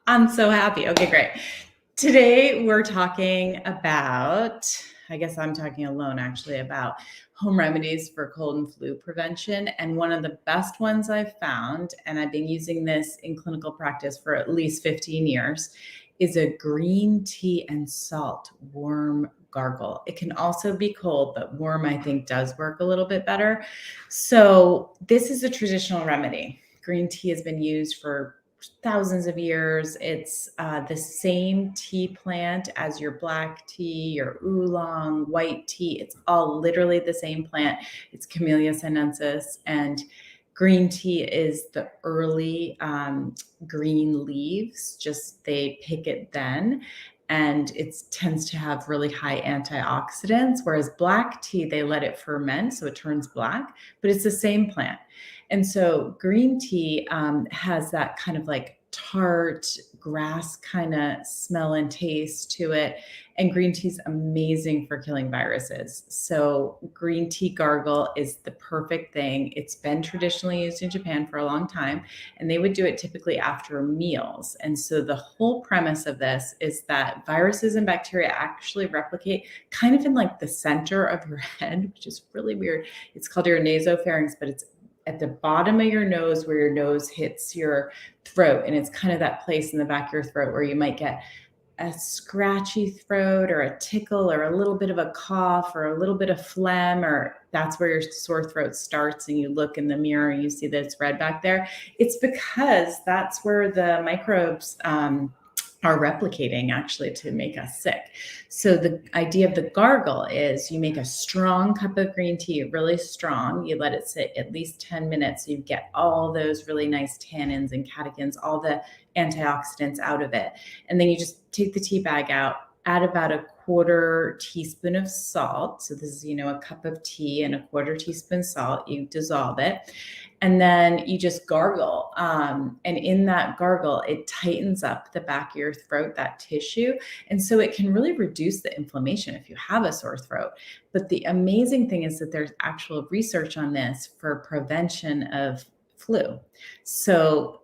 I'm so happy. Okay, great. Today we're talking about, I guess I'm talking alone actually, about home remedies for cold and flu prevention. And one of the best ones I've found, and I've been using this in clinical practice for at least 15 years, is a green tea and salt warm gargle. It can also be cold, but warm I think does work a little bit better. So this is a traditional remedy. Green tea has been used for thousands of years. It's the same tea plant as your black tea, your oolong, white tea. It's all literally the same plant. It's Camellia sinensis, and green tea is the early green leaves. Just they pick it then. And it tends to have really high antioxidants, whereas black tea, they let it ferment, so it turns black, but it's the same plant. And so green tea has that kind of like tart grass kind of smell and taste to it. And green tea is amazing for killing viruses. So green tea gargle is the perfect thing. It's been traditionally used in Japan for a long time, and they would do it typically after meals. And so the whole premise of this is that viruses and bacteria actually replicate kind of in like the center of your head, which is really weird. It's called your nasopharynx, but it's at the bottom of your nose where your nose hits your throat. And it's kind of that place in the back of your throat where you might get a scratchy throat or a tickle or a little bit of a cough or a little bit of phlegm, or that's where your sore throat starts and you look in the mirror and you see that it's red back there. It's because that's where the microbes are replicating actually to make us sick. So the idea of the gargle is you make a strong cup of green tea, really strong. You let it sit at least 10 minutes. So you get all those really nice tannins and catechins, all the antioxidants out of it. And then you just take the tea bag out, add about a quarter teaspoon of salt. So this is, a cup of tea and a quarter teaspoon salt. You dissolve it. And then you just gargle. And in that gargle, it tightens up the back of your throat, that tissue. And so it can really reduce the inflammation if you have a sore throat. But the amazing thing is that there's actual research on this for prevention of flu. So,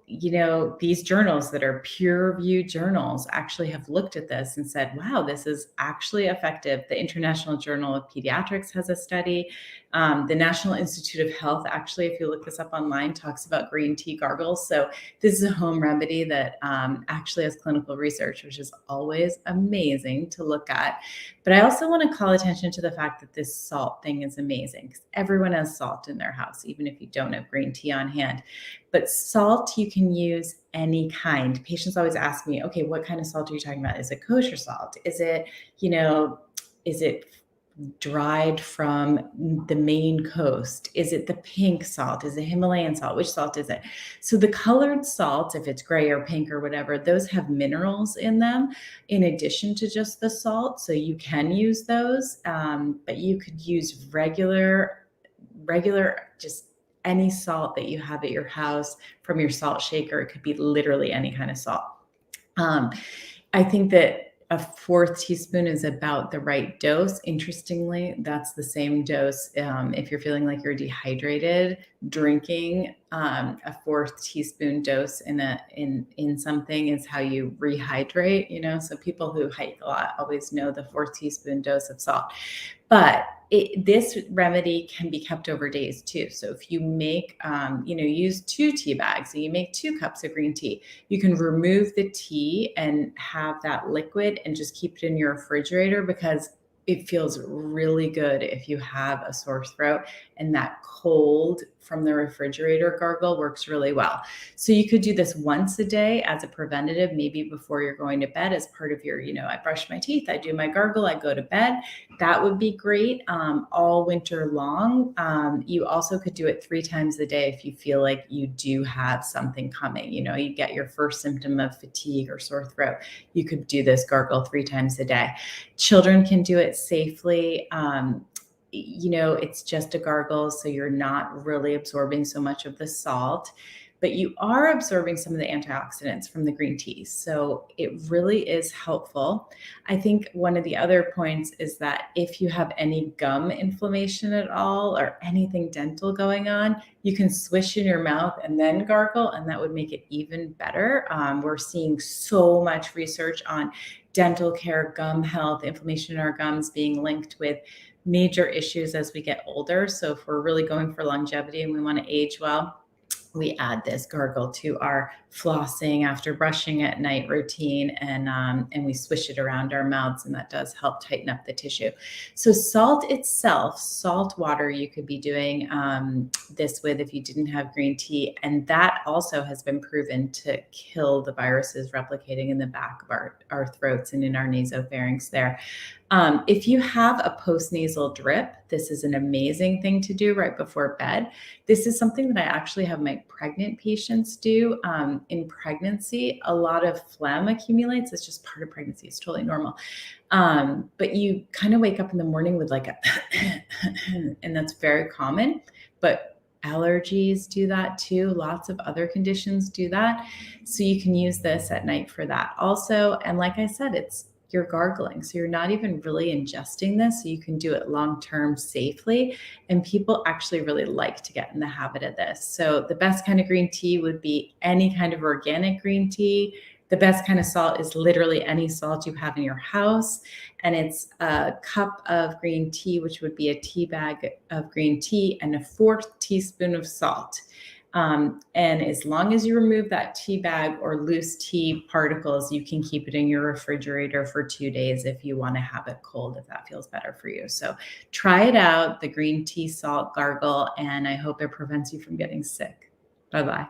these journals that are peer-reviewed journals actually have looked at this and said, wow, this is actually effective. The International Journal of Pediatrics has a study. The National Institute of Health, actually, if you look this up online, talks about green tea gargles. So this is a home remedy that actually has clinical research, which is always amazing to look at. But I also want to call attention to the fact that this salt thing is amazing because everyone has salt in their house, even if you don't have green tea on hand. But salt, you can use any kind. Patients always ask me, okay, what kind of salt are you talking about? Is it kosher salt? Is it, is it dried from the Maine coast? Is it the pink salt? Is it Himalayan salt? Which salt is it? So the colored salts, if it's gray or pink or whatever, those have minerals in them in addition to just the salt. So you can use those, but you could use regular, just any salt that you have at your house from your salt shaker. It could be literally any kind of salt. I think that a fourth teaspoon is about the right dose. Interestingly, that's the same dose if you're feeling like you're dehydrated. Drinking a fourth teaspoon dose in something is how you rehydrate. So people who hike a lot always know the fourth teaspoon dose of salt. But this remedy can be kept over days too. So if you make, use 2 tea bags, so you make 2 cups of green tea, you can remove the tea and have that liquid and just keep it in your refrigerator because it feels really good if you have a sore throat, and that cold from the refrigerator gargle works really well. So you could do this once a day as a preventative, maybe before you're going to bed as part of your, I brush my teeth, I do my gargle, I go to bed. That would be great all winter long. You also could do it 3 times a day if you feel like you do have something coming. You get your first symptom of fatigue or sore throat. You could do this gargle 3 times a day. Children can do it safely. It's just a gargle, so you're not really absorbing so much of the salt. but you are absorbing some of the antioxidants from the green tea. So it really is helpful. I think one of the other points is that if you have any gum inflammation at all or anything dental going on, you can swish in your mouth and then gargle, and that would make it even better. We're seeing so much research on dental care, gum health, inflammation in our gums being linked with major issues as we get older. So if we're really going for longevity and we want to age well, we add this gargle to our flossing after brushing at night routine, and we swish it around our mouths, and that does help tighten up the tissue. So salt itself, salt water, you could be doing this with if you didn't have green tea, and that also has been proven to kill the viruses replicating in the back of our throats and in our nasopharynx there. If you have a postnasal drip, this is an amazing thing to do right before bed. This is something that I actually have my pregnant patients do. In pregnancy, a lot of phlegm accumulates. It's just part of pregnancy. It's totally normal. But you kind of wake up in the morning with like a, and that's very common, but allergies do that too. Lots of other conditions do that. So you can use this at night for that also. And like I said, you're gargling. So you're not even really ingesting this. So you can do it long-term safely. And people actually really like to get in the habit of this. So the best kind of green tea would be any kind of organic green tea. The best kind of salt is literally any salt you have in your house. And it's a cup of green tea, which would be a tea bag of green tea and a 4th teaspoon of salt. And as long as you remove that tea bag or loose tea particles, you can keep it in your refrigerator for 2 days if you want to have it cold, if that feels better for you. So try it out, the green tea salt gargle, and I hope it prevents you from getting sick. Bye-bye.